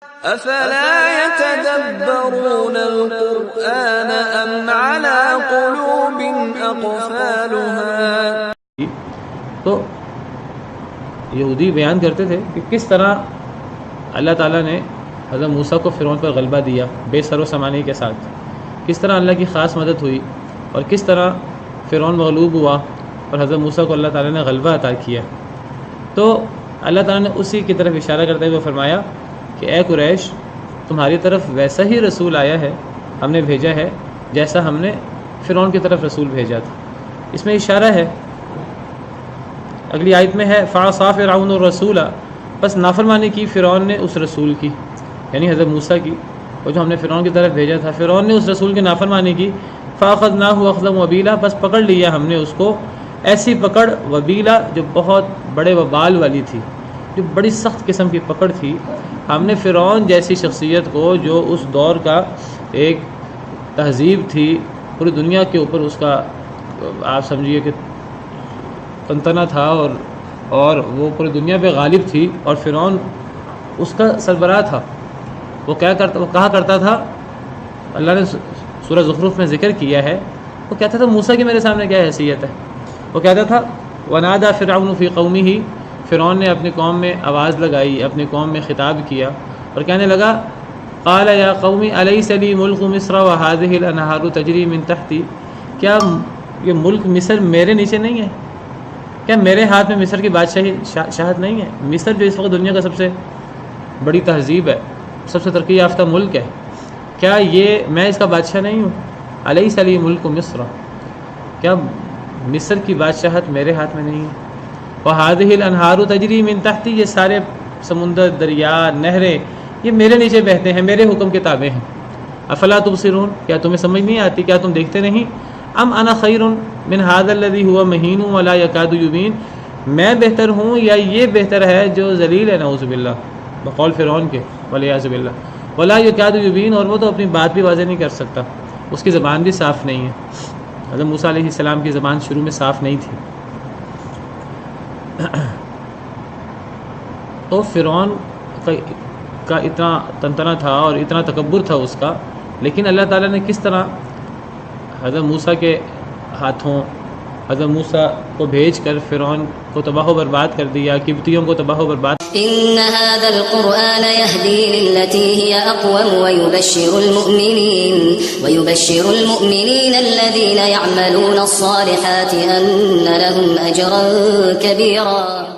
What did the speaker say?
افلا يتدبرون القرآن ام على قلوب اقفالها. تو یہودی بیان کرتے تھے کہ کس طرح اللہ تعالیٰ نے حضرت موسیٰ کو فرعون پر غلبہ دیا بے سر و سامانی کے ساتھ، کس طرح اللہ کی خاص مدد ہوئی اور کس طرح فرعون مغلوب ہوا اور حضرت موسیٰ کو اللہ تعالیٰ نے غلبہ عطا کیا. تو اللہ تعالیٰ نے اسی کی طرف اشارہ کرتے ہوئے فرمایا کہ اے قریش، تمہاری طرف ویسا ہی رسول آیا ہے، ہم نے بھیجا ہے جیسا ہم نے فرعون کی طرف رسول بھیجا تھا. اس میں اشارہ ہے، اگلی آیت میں ہے فَعَصَىٰ فِرْعَوْنُ الرَّسُولَ، بس نافرمانی کی فرعون نے اس رسول کی، یعنی حضرت موسیٰ کی، اور جو ہم نے فرعون کی طرف بھیجا تھا فرعون نے اس رسول کی نافرمانی کی. فَأَخَذْنَاهُ أَخْذًا وَبِيلًا، بس پکڑ لیا ہم نے اس کو ایسی پکڑ وبیلا جو بہت بڑے وبال والی تھی، جو بڑی سخت قسم کی پکڑ تھی. ہم نے فرعون جیسی شخصیت کو جو اس دور کا ایک تہذیب تھی، پوری دنیا کے اوپر اس کا آپ سمجھیے کہ تنتنا تھا اور وہ پوری دنیا پہ غالب تھی، اور فرعون اس کا سربراہ تھا. وہ کہا کرتا تھا، اللہ نے سورہ زخرف میں ذکر کیا ہے، وہ کہتا تھا موسیٰ کی میرے سامنے کیا حیثیت ہے. وہ کہتا تھا وَنَادَى فِرْعَوْنُ فِي قَوْمِهِ، فرعون نے اپنی قوم میں آواز لگائی، اپنی قوم میں خطاب کیا اور کہنے لگا قَالَ يَا قَوْمِ أَلَيْسَ لِي مُلْكُ مِصْرَ وَهَٰذِهِ الْأَنْهَارُ تَجْرِي مِن تَحْتِي، کیا یہ ملک مصر میرے نیچے نہیں ہے؟ کیا میرے ہاتھ میں مصر کی بادشاہی شاہت نہیں ہے؟ مصر جو اس وقت دنیا کا سب سے بڑی تہذیب ہے، سب سے ترقی یافتہ ملک ہے، کیا یہ میں اس کا بادشاہ نہیں ہوں؟ أَلَيْسَ لِي مُلْكُ مِصْرَ، کیا مصر کی بادشاہت میرے ہاتھ میں نہیں ہے؟ وَهَٰذِهِ الْأَنْهَارُ تَجْرِي مِن تَحْتِي، یہ سارے سمندر، دریا، نہریں یہ میرے نیچے بہتے ہیں، میرے حکم کے تابع ہیں. أَفَلَا تُبْصِرُونَ، کیا تمہیں سمجھ نہیں آتی، کیا تم دیکھتے نہیں؟ أَمْ أَنَا خَيْرٌ مِّنْ هَٰذَا الَّذِي هُوَ مَهِينٌ وَلَا يَكَادُ يُبِينُ، میں بہتر ہوں یا یہ بہتر ہے جو ذلیل ہے، نعوذ باللہ، بقول فرعون کے والعیاذ باللہ. وَلَا يَكَادُ يُبِينُ، اور وہ تو اپنی بات بھی واضح نہیں کر سکتا، اس کی زبان بھی صاف نہیں ہے. حضرت موسیٰ علیہ السلام کی زبان شروع میں صاف نہیں تھی. تو فرعون کا اتنا تنتنا تھا اور اتنا تکبر تھا اس کا، لیکن اللہ تعالیٰ نے کس طرح حضرت موسیٰ کے ہاتھوں حضرت موسیٰ کو بھیج کر فرعون کو تباہ و برباد کر دیا، قبطیوں کو تباہ و برباد. إن هذا القرآن يهدي للتي هي أقوم ويبشر المؤمنين الذين يعملون الصالحات أن لهم أجرا كبيرا.